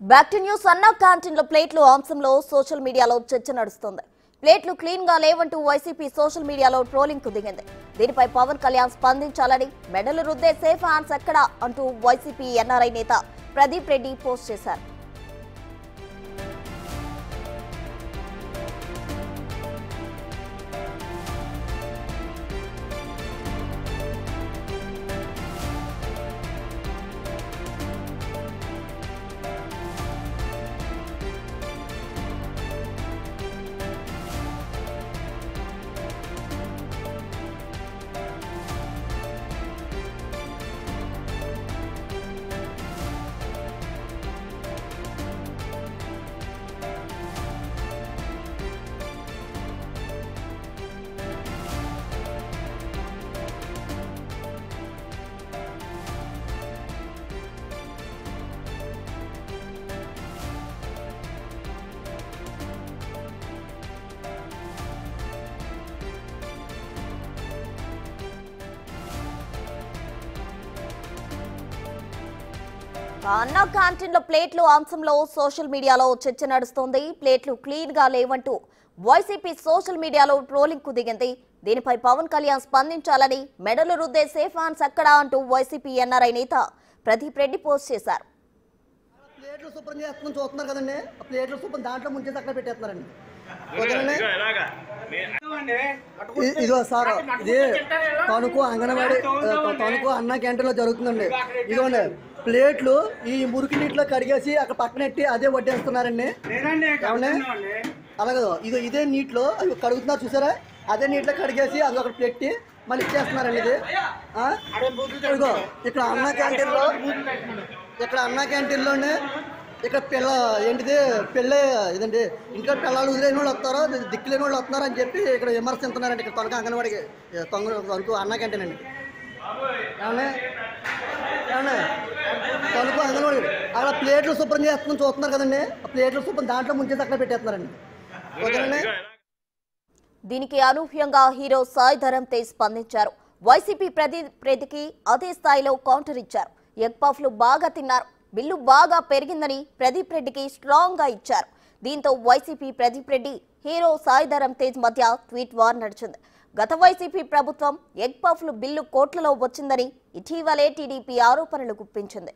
Back to news. అన్నా క్యాంటీన్లో ప్లేట్లు అంశంలో సోషల్ మీడియాలో చర్చ నడుస్తోంది. ప్లేట్లు క్లీన్ గా లేవంటూ వైసీపీ సోషల్ మీడియాలో ట్రోలింగ్ కు దిగింది. దీనిపై పవన్ కళ్యాణ్ స్పందించాలని, మెడలు రుద్దే సేఫ్ హ్యాండ్స్ ఎక్కడా అంటూ వైసీపీ ఎన్ఆర్ఐ నేత ప్రదీప్ రెడ్డి పోస్ట్ చేశారు. అన్నా క్యాంటీన్లో ప్లేట్లు అంశంలో సోషల్ మీడియాలో చర్చ నడుస్తోంది. ప్లేట్లు క్లీన్ గా లేవంటూ వైసీపీ సోషల్ మీడియాలో ట్రోలింగ్ కు దిగింది. దీనిపై పవన్ కళ్యాణ్ స్పందించాలని, మెడలు రుద్దే సేఫ్ హ్యాండ్స్ ఎక్కడా అంటూ వైసీపీ ఎన్ఆర్ఐ నేత ప్రదీప్ రెడ్డి పోస్ట్ చేశారు. ప్లేట్లు శుభ్రం చేస్తున్నాం చూస్తున్నారు కదండి. ఆ ప్లేట్లు శుభ్రం దాంట్లో ముంచేసి అక్కడ పెట్టేస్తున్నారండి. ఇదిగో సార్, ఇది తణుకు అంగన్వాడీ తణుకు అన్నా క్యాంటీన్లో జరుగుతుందండి. ఇదిగోండి ప్లేట్లు ఈ మురికి నీటిలో కడిగేసి అక్కడ పక్కనెట్టి అదే వడ్డేస్తున్నారండి. అలాగే ఇదే నీటిలో అవి కడుగుతున్నారు చూసారా, అదే నీటిలో కడిగేసి అది ఒకటి పెట్టి మళ్ళీ ఇచ్చేస్తున్నారండి. ఇది ఇదిగో ఇక్కడ అన్నా క్యాంటీన్లోనే ఇక్కడ ఏంటిది పెళ్ళే ఇదండి. ఇంకా పిల్లలు వదిలేని వాళ్ళు వస్తారో దిక్కులేని వాళ్ళు వస్తున్నారు అని చెప్పి ఇక్కడ విమర్శిస్తున్నారండి. ఇక్కడ తొలక అంగన్వాడికి తణుకు అన్నా క్యాంటీన్ అండి. తణుకు అంగన్వాడి అక్కడ ప్లేట్లు శుభ్రం చేస్తున్నాం చూస్తున్నారు కదండి. ఆ ప్లేట్లు శుభ్రం దాంట్లో ముంచేసి అక్కడ పెట్టేస్తున్నారండి. ఓకేనండి. దీనికి అనూహ్యంగా హీరో సాయి ధరమ్ తేజ్ స్పందించారు. వైసీపీ ప్రతికి అదే స్థాయిలో కౌంటర్ ఇచ్చారు. ఎగ్ పఫ్లు బాగా తిన్నారు, బిల్లు బాగా పెరిగిందని ప్రదీప్ రెడ్డికి స్ట్రాంగ్ గా ఇచ్చారు. దీంతో వైసీపీ ప్రదీప్ రెడ్డి, హీరో సాయి ధరమ్ తేజ్ మధ్య ట్వీట్ వార్ నడిచింది. గత వైసీపీ ప్రభుత్వం ఎగ్ పఫ్లు బిల్లు కోట్లలో వచ్చిందని ఇటీవలే టీడీపీ ఆరోపణలు గుప్పించింది.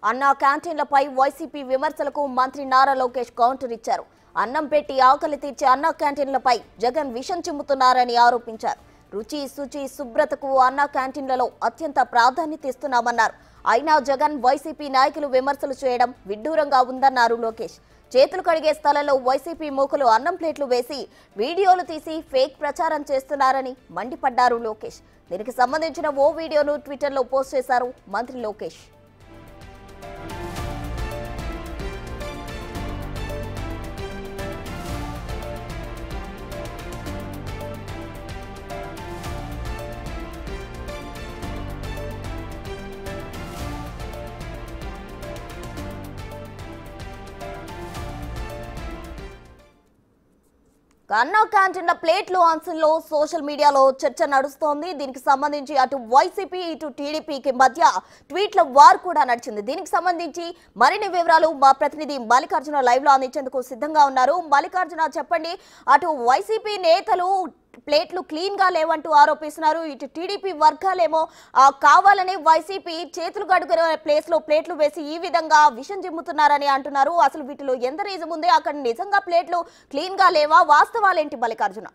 అన్నా క్యాంటీన్లపై వైసీపీ విమర్శలకు మంత్రి నారా లోకేష్ కౌంటర్ ఇచ్చారు. అన్నం పెట్టి ఆకలి తీర్చే అన్నా క్యాంటీన్లపై జగన్ విషం చిమ్ముతున్నారని ఆరోపించారు. రుచి, శుచి, శుభ్రతకు అన్నా క్యాంటీన్లలో అత్యంత ప్రాధాన్యత ఇస్తున్నామన్నారు. అయినా జగన్, వైసీపీ నాయకులు విమర్శలు చేయడం విడ్డూరంగా ఉందన్నారు లోకేష్. చేతులు కడిగే స్థలంలో వైసీపీ మూకలు అన్నం ప్లేట్లు వేసి వీడియోలు తీసి ఫేక్ ప్రచారం చేస్తున్నారని మండిపడ్డారు లోకేష్. దీనికి సంబంధించిన ఓ వీడియోను ట్విట్టర్లో పోస్ట్ చేశారు మంత్రి లోకేష్. అన్నా క్యాంటీన్ల ప్లేట్లు అంశంలో సోషల్ మీడియాలో చర్చ నడుస్తోంది. దీనికి సంబంధించి అటు వైసీపీ ఇటు టీడీపీకి మధ్య ట్వీట్ల వార్ కూడా నడిచింది. దీనికి సంబంధించి మరిన్ని వివరాలు మా ప్రతినిధి మల్లికార్జున లైవ్ లో అందించేందుకు సిద్ధంగా ఉన్నారు. మల్లికార్జున, చెప్పండి, అటు వైసీపీ నేతలు ప్లేట్లు క్లీన్ గా లేవంటూ ఆరోపిస్తున్నారు, ఇటు టీడీపీ వర్గాలేమో కావాలని వైసీపీ చేతులు కడుగునే ప్లేస్ లో ప్లేట్లు వేసి ఈ విధంగా విషం జిమ్ముతున్నారని అంటున్నారు. అసలు వీటిలో ఎంత నిజం ఉంది? అక్కడ నిజంగా ప్లేట్లు క్లీన్ గా లేవా? వాస్తవాలేంటి మల్లికార్జున?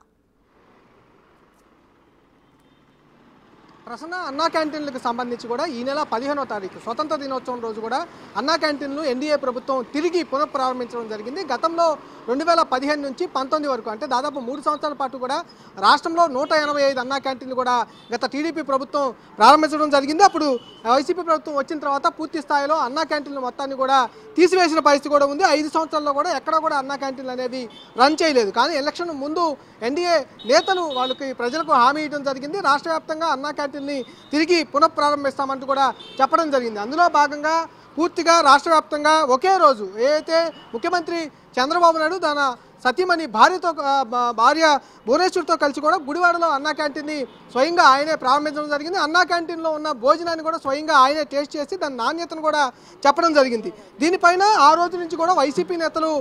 ప్రసన్న అన్నా క్యాంటీన్లకు సంబంధించి కూడా ఈ నెల 15వ తారీఖు స్వతంత్ర దినోత్సవం రోజు కూడా అన్నా క్యాంటీన్లు ఎన్డీఏ ప్రభుత్వం తిరిగి పునఃప్రారంభించడం జరిగింది. గతంలో 2015 నుంచి 19 వరకు అంటే దాదాపు 3 సంవత్సరాల పాటు కూడా రాష్ట్రంలో 185 అన్నా క్యాంటీన్లు కూడా గత టీడీపీ ప్రభుత్వం ప్రారంభించడం జరిగింది. అప్పుడు వైసీపీ ప్రభుత్వం వచ్చిన తర్వాత పూర్తి స్థాయిలో అన్నా క్యాంటీన్ల మొత్తాన్ని కూడా తీసివేసిన పరిస్థితి కూడా ఉంది. 5 సంవత్సరాల్లో కూడా ఎక్కడ కూడా అన్నా క్యాంటీన్లు అనేవి రన్ చేయలేదు. కానీ ఎలక్షన్ ముందు ఎన్డీఏ నేతలు వాళ్ళకి ప్రజలకు హామీ ఇవ్వడం జరిగింది. రాష్ట్ర వ్యాప్తంగా అన్నా క్యాంటీన్ని తిరిగి పునఃప్రారంభిస్తామంటూ కూడా చెప్పడం జరిగింది. అందులో భాగంగా పూర్తిగా రాష్ట్ర వ్యాప్తంగా ఒకే రోజు ఏదైతే ముఖ్యమంత్రి చంద్రబాబు నాయుడు తన సతీమణి భార్య భువనేశ్వర్తో కలిసి కూడా గుడివాడలో అన్నా క్యాంటీన్ని స్వయంగా ఆయనే ప్రారంభించడం జరిగింది. అన్నా క్యాంటీన్లో ఉన్న భోజనాన్ని కూడా స్వయంగా ఆయనే టేస్ట్ చేసి దాని నాణ్యతను కూడా చెప్పడం జరిగింది. దీనిపైన ఆ రోజు నుంచి కూడా వైసీపీ నేతలు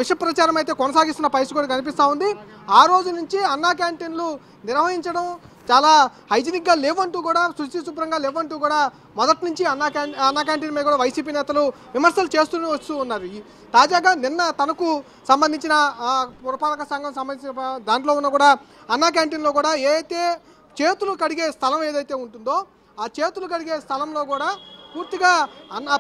విష ప్రచారం అయితే కొనసాగిస్తున్న పరిస్థితి కూడా కనిపిస్తూ ఉంది. ఆ రోజు నుంచి అన్నా క్యాంటీన్లు నిర్వహించడం చాలా హైజీనిక్గా లేవంటూ కూడా శుచి శుభ్రంగా లేవంటూ కూడా మొదటి నుంచి అన్నా క్యాంటీన్ మీద కూడా వైసీపీ నేతలు విమర్శలు చేస్తూనే వస్తూ ఉన్నారు. తాజాగా నిన్న తనకు సంబంధించిన పురపాలక సంఘం సంబంధించిన దాంట్లో ఉన్న కూడా అన్నా క్యాంటీన్లో కూడా ఏదైతే చేతులు కడిగే స్థలం ఏదైతే ఉంటుందో ఆ చేతులు కడిగే స్థలంలో కూడా పూర్తిగా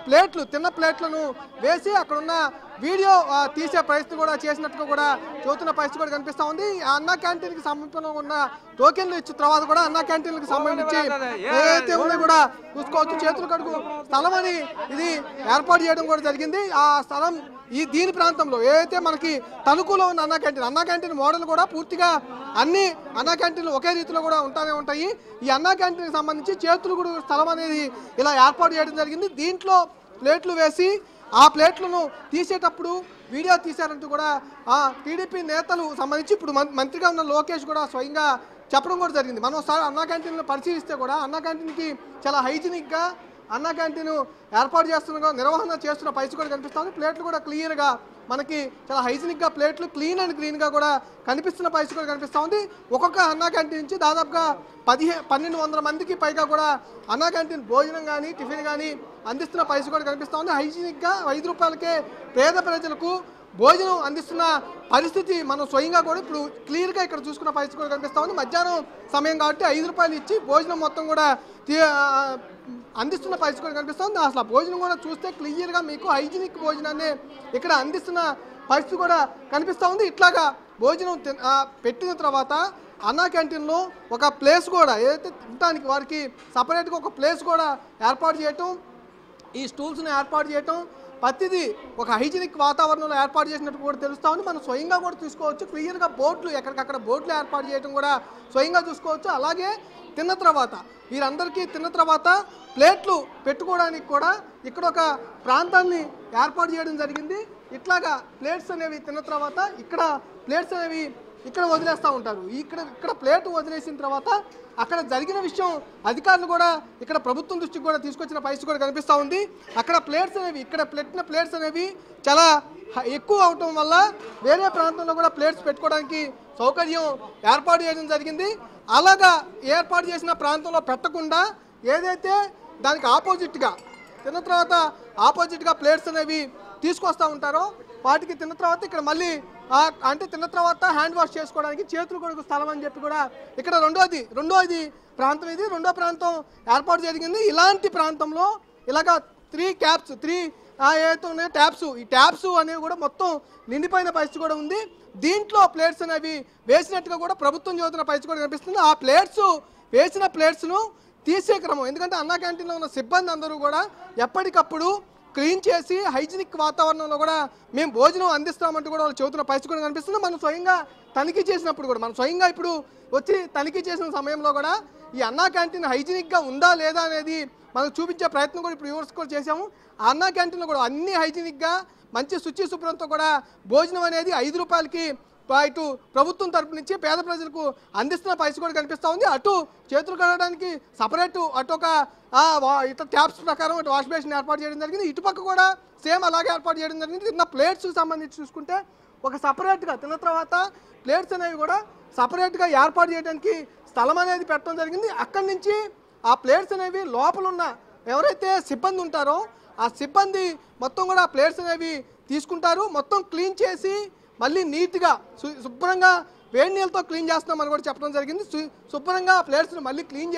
ప్లేట్లు తిన్న ప్లేట్లను వేసి అక్కడున్న వీడియో తీసే పరిస్థితి కూడా చేసినట్టుగా కూడా చూస్తున్న పరిస్థితి కూడా కనిపిస్తూ ఉంది. అన్నా క్యాంటీన్కి సమీపంలో ఉన్న టోకెన్లు ఇచ్చిన తర్వాత కూడా అన్నా క్యాంటీన్కి సంబంధించి ఏదైతే ఉందో కూడా చూసుకోవచ్చు. చేతులు కడుగు స్థలం అని ఇది ఏర్పాటు చేయడం కూడా జరిగింది. ఆ స్థలం దీని ప్రాంతంలో ఏదైతే మనకి తణుకులో ఉన్న అన్నా క్యాంటీన్ మోడల్ కూడా పూర్తిగా అన్ని అన్నా క్యాంటీన్లు ఒకే రీతిలో కూడా ఉంటాయి. ఈ అన్నా క్యాంటీన్కి సంబంధించి చేతులు కూడా స్థలం అనేది ఇలా ఏర్పాటు చేయడం జరిగింది. దీంట్లో ప్లేట్లు వేసి ఆ ప్లేట్లను తీసేటప్పుడు వీడియో తీశారంటూ కూడా టీడీపీ నేతలు సంబంధించి ఇప్పుడు మంత్రిగా ఉన్న లోకేష్ కూడా స్వయంగా చెప్పడం కూడా జరిగింది. మనం ఒకసారి అన్నా క్యాంటీన్లో పరిశీలిస్తే కూడా అన్నా క్యాంటీన్కి చాలా హైజీనిక్గా అన్నా క్యాంటీన్ ఏర్పాటు చేస్తున్న నిర్వహణ చేస్తున్న పరిస్థితి కూడా కనిపిస్తుంది. ప్లేట్లు కూడా క్లియర్గా మనకి చాలా హైజీనిక్గా ప్లేట్లు క్లీన్ అండ్ గ్రీన్గా కూడా కనిపిస్తున్న పరిస్థితి కూడా కనిపిస్తూ ఉంది. ఒక్కొక్క అన్నా క్యాంటీన్ నుంచి దాదాపుగా 1200 మందికి పైగా కూడా అన్నా క్యాంటీన్ భోజనం కానీ టిఫిన్ కానీ అందిస్తున్న పరిస్థితి కూడా కనిపిస్తూ ఉంది. హైజీనిక్గా 5 రూపాయలకే పేద ప్రజలకు భోజనం అందిస్తున్న పరిస్థితి మనం స్వయంగా కూడా ఇప్పుడు క్లియర్గా ఇక్కడ చూసుకున్న పరిస్థితి కూడా కనిపిస్తూ ఉంది. మధ్యాహ్నం సమయం కాబట్టి 5 రూపాయలు ఇచ్చి భోజనం మొత్తం కూడా అందిస్తున్న పరిస్థితి కూడా కనిపిస్తుంది. అసలు ఆ భోజనం కూడా చూస్తే క్లియర్గా మీకు హైజీనిక్ భోజనాన్ని ఇక్కడ అందిస్తున్న పరిస్థితి కూడా కనిపిస్తూ ఉంది. ఇట్లాగా భోజనం పెట్టిన తర్వాత అన్నా క్యాంటీన్లో ఒక ప్లేస్ కూడా ఏదైతే తినడానికి వారికి సపరేట్గా ఒక ప్లేస్ కూడా ఏర్పాటు చేయటం, ఈ స్టూల్స్ని ఏర్పాటు చేయటం ప్రతిదీ ఒక హైజీనిక్ వాతావరణంలో ఏర్పాటు చేసినట్టు కూడా తెలుస్తూ ఉంది. మనం స్వయంగా కూడా చూసుకోవచ్చు. క్లియర్గా బోర్డులు ఎక్కడికక్కడ బోర్డులు ఏర్పాటు చేయడం కూడా స్వయంగా చూసుకోవచ్చు. అలాగే తిన్న తర్వాత వీరందరికీ తిన్న తర్వాత ప్లేట్లు పెట్టుకోవడానికి కూడా ఇక్కడ ఒక ప్రాంతాన్ని ఏర్పాటు చేయడం జరిగింది. ఇట్లాగా ప్లేట్స్ అనేవి తిన్న తర్వాత ఇక్కడ ప్లేట్స్ అనేవి ఇక్కడ వదిలేస్తూ ఉంటారు. ఇక్కడ ప్లేట్ వదిలేసిన తర్వాత అక్కడ జరిగిన విషయం అధికారులు కూడా ఇక్కడ ప్రభుత్వం దృష్టికి కూడా తీసుకొచ్చిన పరిస్థితి కూడా కనిపిస్తూ ఉంది. అక్కడ ప్లేట్స్ అనేవి ఇక్కడ పెట్టిన ప్లేట్స్ అనేవి చాలా ఎక్కువ అవటం వల్ల వేరే ప్రాంతంలో కూడా ప్లేట్స్ పెట్టుకోవడానికి సౌకర్యం ఏర్పాటు చేయడం జరిగింది. అలాగా ఏర్పాటు చేసిన ప్రాంతంలో పెట్టకుండా ఏదైతే దానికి ఆపోజిట్గా తిన్న తర్వాత ఆపోజిట్గా ప్లేట్స్ అనేవి తీసుకొస్తూ ఉంటారో వాటికి తిన్న తర్వాత ఇక్కడ మళ్ళీ అంటే తిన్న తర్వాత హ్యాండ్ వాష్ చేసుకోవడానికి చేతులు కొడుకు స్థలం అని చెప్పి కూడా ఇక్కడ రెండోది ప్రాంతం ఇది రెండో ప్రాంతం ఏర్పాటు జరిగింది. ఇలాంటి ప్రాంతంలో ఇలాగా 3 క్యాప్స్ ఏదైతే ఉన్నాయో ట్యాప్స్ ఈ ట్యాప్స్ అనేవి కూడా మొత్తం నిండిపోయిన పరిస్థితి కూడా ఉంది. దీంట్లో ప్లేట్స్ అనేవి వేసినట్టుగా కూడా ప్రభుత్వం చదువుతున్న పరిస్థితి కూడా కనిపిస్తుంది. ఆ వేసిన ప్లేట్స్ను తీసే క్రమం ఎందుకంటే అన్నా క్యాంటీన్లో ఉన్న సిబ్బంది అందరూ కూడా ఎప్పటికప్పుడు క్లీన్ చేసి హైజీనిక్ వాతావరణంలో కూడా మేము భోజనం అందిస్తామంటూ కూడా వాళ్ళు చెబుతున్న పరిస్థితి కూడా కనిపిస్తుంది. మనం స్వయంగా తనిఖీ చేసినప్పుడు కూడా మనం స్వయంగా ఇప్పుడు వచ్చి తనిఖీ చేసిన సమయంలో కూడా ఈ అన్నా క్యాంటీన్ హైజీనిక్గా ఉందా లేదా అనేది మనకు చూపించే ప్రయత్నం కూడా ఇప్పుడు వ్యూవర్స్ కూడా చేసాము. ఆ అన్నా క్యాంటీన్లో కూడా అన్ని హైజీనిక్గా మంచి శుచి శుభ్రంతో కూడా భోజనం అనేది 5 రూపాయలకి ఇటు ప్రభుత్వం తరపు నుంచి పేద ప్రజలకు అందిస్తున్న పరిస్థితి కూడా కనిపిస్తూ ఉంది. అటు చేతులు కడగడానికి సపరేట్ అటు ఒక ఇట్లా ట్యాప్స్ ప్రకారం అటు వాష్ బేసిన్ ఏర్పాటు చేయడం జరిగింది. ఇటుపక్క కూడా సేమ్ అలాగే ఏర్పాటు చేయడం జరిగింది. తిన్న ప్లేట్స్కి సంబంధించి చూసుకుంటే ఒక సపరేట్గా తిన్న తర్వాత ప్లేట్స్ అనేవి కూడా సపరేట్గా ఏర్పాటు చేయడానికి స్థలం అనేది పెట్టడం జరిగింది. అక్కడి నుంచి ఆ ప్లేట్స్ అనేవి లోపల ఉన్న ఎవరైతే సిబ్బంది ఉంటారో ఆ సిబ్బంది మొత్తం కూడా ప్లేట్స్ అనేవి తీసుకుంటారు. మొత్తం క్లీన్ చేసి మళ్ళీ నీట్గా శుభ్రంగా వేడి నీళ్ళతో క్లీన్ చేస్తున్నామని కూడా చెప్పడం జరిగింది. శుభ్రంగా ప్లేట్స్ని మళ్ళీ క్లీన్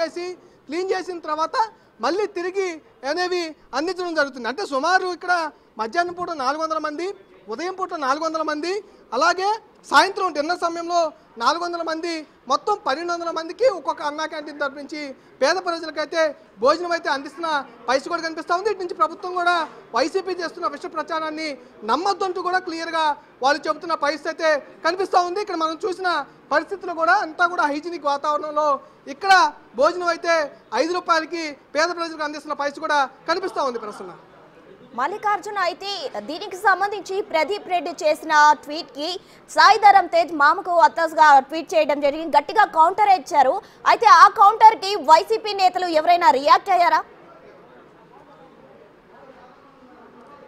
చేసిన తర్వాత మళ్ళీ తిరిగి అనేవి అందించడం జరుగుతుంది. అంటే సుమారు ఇక్కడ మధ్యాహ్నం పూట 400 మంది, ఉదయం పూట 400 మంది, అలాగే సాయంత్రం డిన్నర్ సమయంలో 400 మంది, మొత్తం 1200 మందికి ఒక్కొక్క అన్నా క్యాంటీన్ తరపు నుంచి పేద ప్రజలకైతే భోజనం అయితే అందిస్తున్న పరిస్థితి కూడా కనిపిస్తూ ఉంది. ఇటు నుంచి ప్రభుత్వం కూడా వైసీపీ చేస్తున్న విష ప్రచారాన్ని నమ్మొద్దంటూ కూడా క్లియర్గా వాళ్ళు చెబుతున్న పరిస్థితి అయితే కనిపిస్తూ ఉంది. ఇక్కడ మనం చూసిన పరిస్థితులు కూడా అంతా కూడా హైజీనిక్ వాతావరణంలో ఇక్కడ భోజనం అయితే 5 రూపాయలకి పేద ప్రజలకు అందిస్తున్న పరిస్థితి కూడా కనిపిస్తూ ఉంది ప్రస్తుతం. మల్లికార్జున అయితే దీనికి సంబంధించి ప్రదీప్ రెడ్డి చేసిన ట్వీట్ కి సాయిధరం తేజ్ మామకు అత్తస్గా ట్వీట్ చేయడం జరిగింది, గట్టిగా కౌంటర్ ఇచ్చారు. అయితే ఆ కౌంటర్ కి వైసీపీ నేతలు ఎవరైనా రియాక్ట్ అయ్యారా?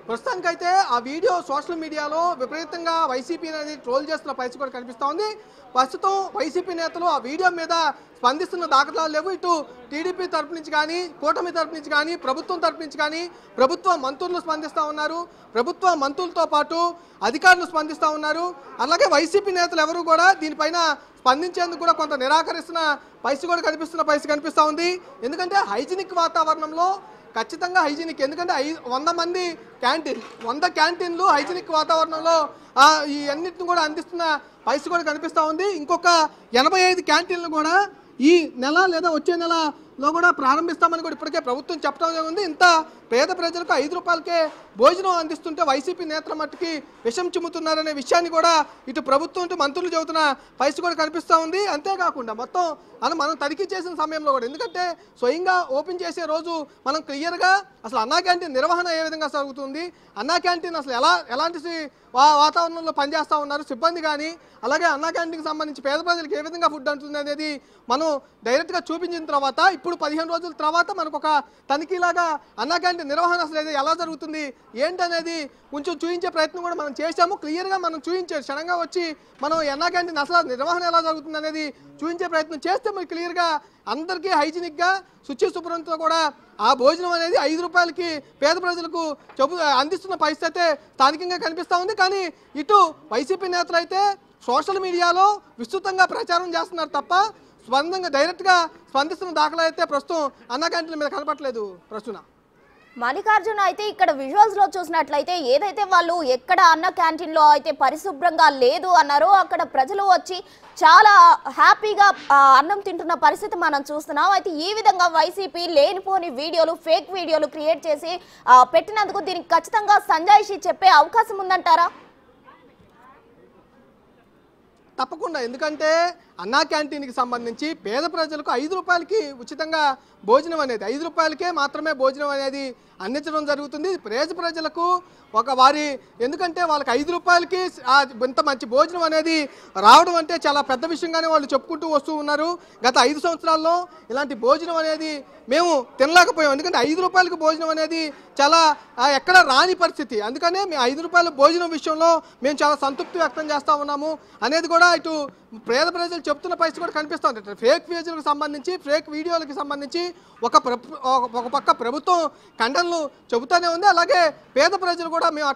ప్రస్తుతానికైతే ఆ వీడియో సోషల్ మీడియాలో విపరీతంగా వైసీపీ అనేది ట్రోల్ చేస్తున్న పరిస్థితి కూడా కనిపిస్తూ ఉంది. ప్రస్తుతం వైసీపీ నేతలు ఆ వీడియో మీద స్పందిస్తున్న దాఖలాలు లేవు. ఇటు టీడీపీ తరపు నుంచి కానీ, కూటమి తరపు నుంచి కానీ, ప్రభుత్వం తరపు నుంచి కానీ ప్రభుత్వ మంత్రులు స్పందిస్తూ ఉన్నారు. ప్రభుత్వ మంత్రులతో పాటు అధికారులు స్పందిస్తూ ఉన్నారు. అలాగే వైసీపీ నేతలు ఎవరు కూడా దీనిపైన స్పందించేందుకు కూడా కొంత నిరాకరిస్తున్న పరిస్థితి కూడా కనిపిస్తూ ఉంది. ఎందుకంటే హైజీనిక్ వాతావరణంలో ఖచ్చితంగా హైజీనిక్, ఎందుకంటే 100 క్యాంటీన్లు హైజీనిక్ వాతావరణంలో ఈ అన్నిటిని కూడా అందిస్తున్న పరిస్థితి కూడా కనిపిస్తూ ఉంది. ఇంకొక 85 క్యాంటీన్లు కూడా ఈ నెల లేదా వచ్చే నెలలో కూడా ప్రారంభిస్తామని కూడా ఇప్పటికే ప్రభుత్వం చెప్పడం జరిగింది. ఇంత పేద ప్రజలకు 5 రూపాయలకే భోజనం అందిస్తుంటే వైసీపీ నేతల మట్టుకి విషం చిమ్ముతున్నారనే విషయాన్ని కూడా ఇటు ప్రభుత్వం ఇటు మంత్రులు చెబుతున్న పరిస్థితి కూడా కనిపిస్తూ ఉంది. అంతేకాకుండా మొత్తం మనం తనిఖీ చేసిన సమయంలో కూడా, ఎందుకంటే స్వయంగా ఓపెన్ చేసే రోజు మనం క్లియర్గా అసలు అన్నా క్యాంటీన్ నిర్వహణ ఏ విధంగా సాగుతుంది, అన్నా క్యాంటీన్ అసలు ఎలాంటి వాతావరణంలో పనిచేస్తూ ఉన్నారు సిబ్బంది కానీ, అలాగే అన్నా క్యాంటీన్కి సంబంధించి పేద ప్రజలకు ఏ విధంగా ఫుడ్ అంటుంది అనేది మనం డైరెక్ట్గా చూపించిన తర్వాత ఇప్పుడు 15 రోజుల తర్వాత మనకు ఒక తనిఖీలాగా అన్నా క్యాంటీన్ నిర్వహణ అసలు ఎలా జరుగుతుంది ఏంటనేది కొంచెం చూపించే ప్రయత్నం కూడా మనం చేశాము. క్లియర్గా మనం చూపించారు, క్షణంగా వచ్చి మనం అన్నా క్యాంటీన్ అసలు నిర్వహణ ఎలా జరుగుతుంది అనేది చూపించే ప్రయత్నం చేస్తే మరి క్లియర్గా అందరికీ హైజీనిక్గా శుచి శుభ్రంతో కూడా ఆ భోజనం అనేది 5 రూపాయలకి పేద ప్రజలకు అందిస్తున్న పరిస్థితి అయితే స్థానికంగా కనిపిస్తూ ఉంది. కానీ ఇటు వైసీపీ నేతలు అయితే సోషల్ మీడియాలో విస్తృతంగా ప్రచారం చేస్తున్నారు తప్ప డైరెక్ట్గా స్పందిస్తున్న దాఖలా అయితే ప్రస్తుతం అన్నా క్యాంటీన్ల మీద కనపట్లేదు. ప్రస్తుతం మల్లికార్జున అయితే ఇక్కడ విజువల్స్ లో చూసినట్లయితే ఏదైతే వాళ్ళు ఎక్కడ అన్న క్యాంటీన్ లో అయితే పరిశుభ్రంగా లేదు అన్నారో అక్కడ ప్రజలు వచ్చి చాలా హ్యాపీగా అన్నం తింటున్న పరిస్థితి మనం చూస్తున్నాం. అయితే ఈ విధంగా వైసీపీ లేనిపోని వీడియోలు, ఫేక్ వీడియోలు క్రియేట్ చేసి పెట్టినందుకు దీనికి ఖచ్చితంగా సంజాయిషి చెప్పే అవకాశం ఉందంటారా? తప్పకుండా, ఎందుకంటే అన్నా క్యాంటీన్కి సంబంధించి పేద ప్రజలకు 5 రూపాయలకి ఉచితంగా భోజనం అనేది, 5 రూపాయలకే మాత్రమే భోజనం అనేది అందించడం జరుగుతుంది. పేద ప్రజలకు ఎందుకంటే వాళ్ళకి 5 రూపాయలకి ఇంత మంచి భోజనం అనేది రావడం అంటే చాలా పెద్ద విషయంగానే వాళ్ళు చెప్పుకుంటూ వస్తూ ఉన్నారు. గత 5 సంవత్సరాల్లో ఇలాంటి భోజనం అనేది మేము తినలేకపోయాం. ఎందుకంటే 5 రూపాయలకి భోజనం అనేది చాలా ఎక్కడ రాని పరిస్థితి. అందుకనే మేము 5 రూపాయల భోజనం విషయంలో మేము చాలా సంతృప్తి వ్యక్తం చేస్తూ ఉన్నాము అనేది కూడా ఇటు పేద ప్రజలు చెప్తున్న పరిస్థితి కూడా కనిపిస్తుంది. ఫేక్ పేజీలకు సంబంధించి, ఫేక్ వీడియోలకు సంబంధించి ఒక పక్క ప్రభుత్వం ఖండనలు చెబుతూనే ఉంది. అలాగే పేద ప్రజలు కూడా మేము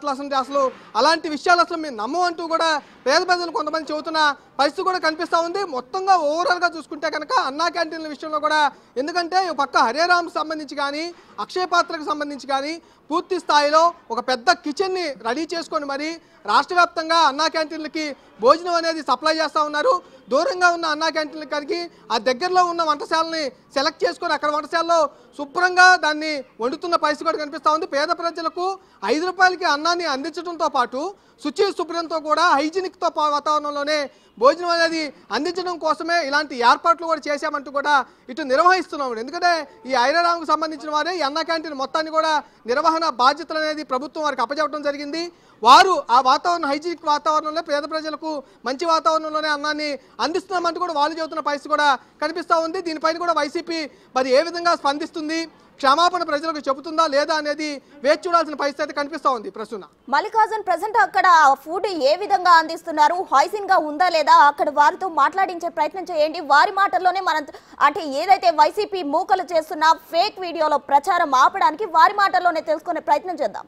అసలు అలాంటి విషయాలు అసలు మేము నమ్మమంటూ కూడా పేద ప్రజలు కొంతమంది చెబుతున్న పరిస్థితి కూడా కనిపిస్తూ ఉంది. మొత్తంగా ఓవరాల్గా చూసుకుంటే కనుక అన్నా క్యాంటీన్ల విషయంలో కూడా, ఎందుకంటే ఒక పక్క హరేరామ్కి సంబంధించి కానీ, అక్షయ పాత్రకు సంబంధించి కానీ పూర్తి స్థాయిలో ఒక పెద్ద కిచెన్ని రెడీ చేసుకొని మరి రాష్ట్ర వ్యాప్తంగా అన్నా క్యాంటీన్లకి భోజనం అనేది సప్లై చేస్తూ ఉన్నారు. దూరంగా ఉన్న అన్నా క్యాంటీన్ల కాడికి ఆ దగ్గరలో ఉన్న వంటశాలని సెలెక్ట్ చేసుకొని అక్కడ వంటశాలలో శుభ్రంగా దాన్ని వండుతున్న పరిస్థితి కూడా కనిపిస్తూ ఉంది. పేద ప్రజలకు 5 రూపాయలకి అన్నాన్ని అందించడంతో పాటు శుచి శుభ్రంతో కూడా హైజీనిక్తో వాతావరణంలోనే భోజనం అనేది అందించడం కోసమే ఇలాంటి ఏర్పాట్లు కూడా చేశామంటూ కూడా ఇటు నిర్వహిస్తున్నాం. ఎందుకంటే ఈ ఐరారాంకు సంబంధించిన వారే ఈ అన్నా క్యాంటీన్ మొత్తాన్ని కూడా నిర్వహణ బాధ్యతలు అనేది ప్రభుత్వం వారికి అప్పచెప్పడం జరిగింది. వారు ఆ వాతావరణం, హైజీనిక్ వాతావరణంలో పేద ప్రజలకు మంచి వాతావరణంలోనే అన్నాన్ని అందిస్తున్నామంటూ కూడా వాళ్ళు చెబుతున్న పరిస్థితి కూడా కనిపిస్తూ ఉంది. దీనిపైన కూడా వైసీపీ మరి ఏ విధంగా స్పందిస్తుంది, క్షమాపణ ప్రజలకు చెబుతుందా లేదా అనేది వేచి చూడాల్సిన పరిస్థితి కనిపిస్తూ ఉంది. ప్రస్తుతం మల్లికార్జున్, ప్రెసెంట్ అక్కడ ఫుడ్ ఏ విధంగా అందిస్తున్నారు, హైజీన్ గా ఉందా లేదా, అక్కడ వారితో మాట్లాడించే ప్రయత్నం చేయండి. వారి మాటల్లోనే మనం అంటే ఏదైతే వైసీపీ మూకలు చేస్తున్న ఫేక్ వీడియోలో ప్రచారం ఆపడానికి వారి మాటల్లోనే తెలుసుకునే ప్రయత్నం చేద్దాం.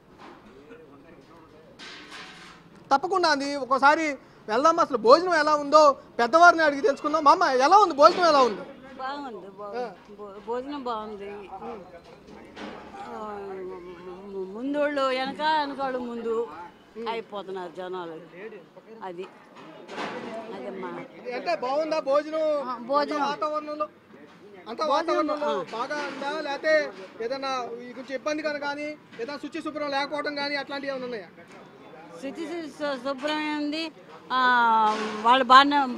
తప్పకుండా అండి, ఒకసారి వెళ్దాం, అసలు భోజనం ఎలా ఉందో పెద్దవారిని అడిగి తెలుసుకుందాం. మామ, ఎలా ఉంది భోజనం? ఎలా ఉంది? బాగుంది, భోజనం బాగుంది. ముందోళ్ళు వెనకాళ్ళు ముందు అయిపోతున్నారు జనాలు. అది అదమ్మా. అంటే బాగుందా భోజనం? భోజనం వాతావరణంలో బాగా ఉందా, లేకపోతే ఏదైనా కొంచెం ఇబ్బందికరం కానీ ఏదైనా శుచి శుభ్రం లేకపోవడం కానీ అట్లాంటివి ఏమైనా ఉన్నాయా? శుచి శుభ్రమే ఉంది. వాళ్ళు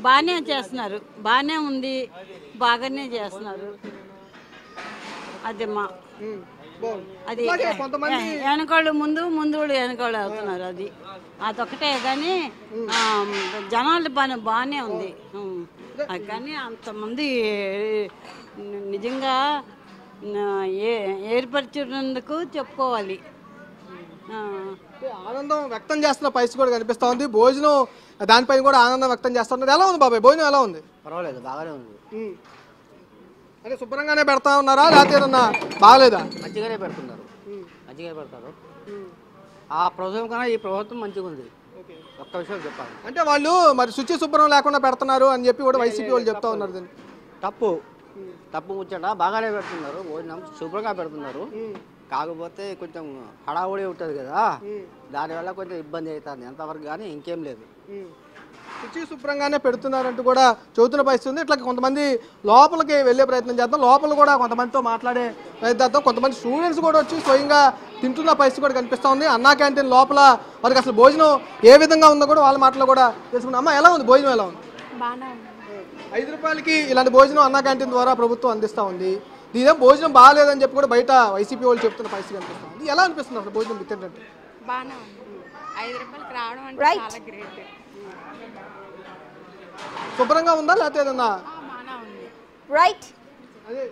బాగానే చేస్తున్నారు, బాగానే ఉంది, బాగానే చేస్తున్నారు. అదేమ్మా. అది వెనకాళ్ళు ముందు వెనకాళ్ళు వెళ్తున్నారు. అదొక్కటే కానీ జనాలు బాగానే ఉంది. కానీ అంతమంది నిజంగా ఏర్పరిచినందుకు చెప్పుకోవాలి. ఆనందం వ్యక్తం చేస్తున్న పరిస్థితి కూడా కనిపిస్తా ఉంది. భోజనం దానిపైన కూడా ఆనందం వ్యక్తం చేస్తున్నారు. ఎలా ఉంది బాబాయ్ భోజనం? ఎలా ఉంది? పర్వాలేదు, బాగానే ఉంది. అంటే శుభ్రంగానే పెడతా ఉన్నారా, లేకపోతే ఏదన్నా బాగాలేదా? మంచిగానే పెడుతున్నారు, మంచిగానే పెడతారు. ఆ ప్రభుత్వం కన్నా ఈ ప్రభుత్వం మంచిగా ఉంది. ఒక్క విషయం చెప్పాలి అంటే వాళ్ళు మరి శుచి శుభ్రం లేకుండా పెడుతున్నారు అని చెప్పి కూడా వైసీపీ వాళ్ళు చెప్తా ఉన్నారు. దీన్ని తప్పు ముచ్చట. బాగానే పెడుతున్నారు, భోజనం శుభ్రంగా పెడుతున్నారు. కాకపోతే కొంచెం హడావుడి ఉంటుంది కదా, దానివల్ల కొంచెం ఇబ్బంది అవుతుంది ఎంతవరకు, కానీ ఇంకేం లేదు. శుచి శుభ్రంగానే పెడుతున్నారంటూ కూడా చెబుతున్న పరిస్థితి ఉంది. ఇట్లా కొంతమంది లోపలికి వెళ్ళే ప్రయత్నం చేద్దాం, లోపల కూడా కొంతమందితో మాట్లాడే ప్రయత్నం. కొంతమంది స్టూడెంట్స్ కూడా వచ్చి స్వయంగా తింటున్న పరిస్థితి కూడా కనిపిస్తూ ఉంది. అన్నా క్యాంటీన్ లోపల వారికి అసలు భోజనం ఏ విధంగా ఉందో కూడా వాళ్ళ మాటలో కూడా తెలుసుకున్నాం. అమ్మ, ఎలా ఉంది భోజనం? ఎలా ఉంది? 5 రూపాయలకి ఇలాంటి భోజనం అన్నా క్యాంటీన్ ద్వారా ప్రభుత్వం అందిస్తూ ఉంది. దీనే భోజనం బాగాలేదని చెప్పి కూడా బయట వైసీపీ వాళ్ళు చెప్తున్న పరిస్థితి కనిపిస్తూ ఉంది. ఎలా అనిపిస్తుంది అసలు భోజనం తింటుంటే? బాగానే ఉంది. 5 రూపాయలకి రావడం అంటే చాలా గ్రేట్. శుభ్రంగా ఉందా, లేకపోతే ఏదన్నా? బాగానే ఉంది. రైట్. అదే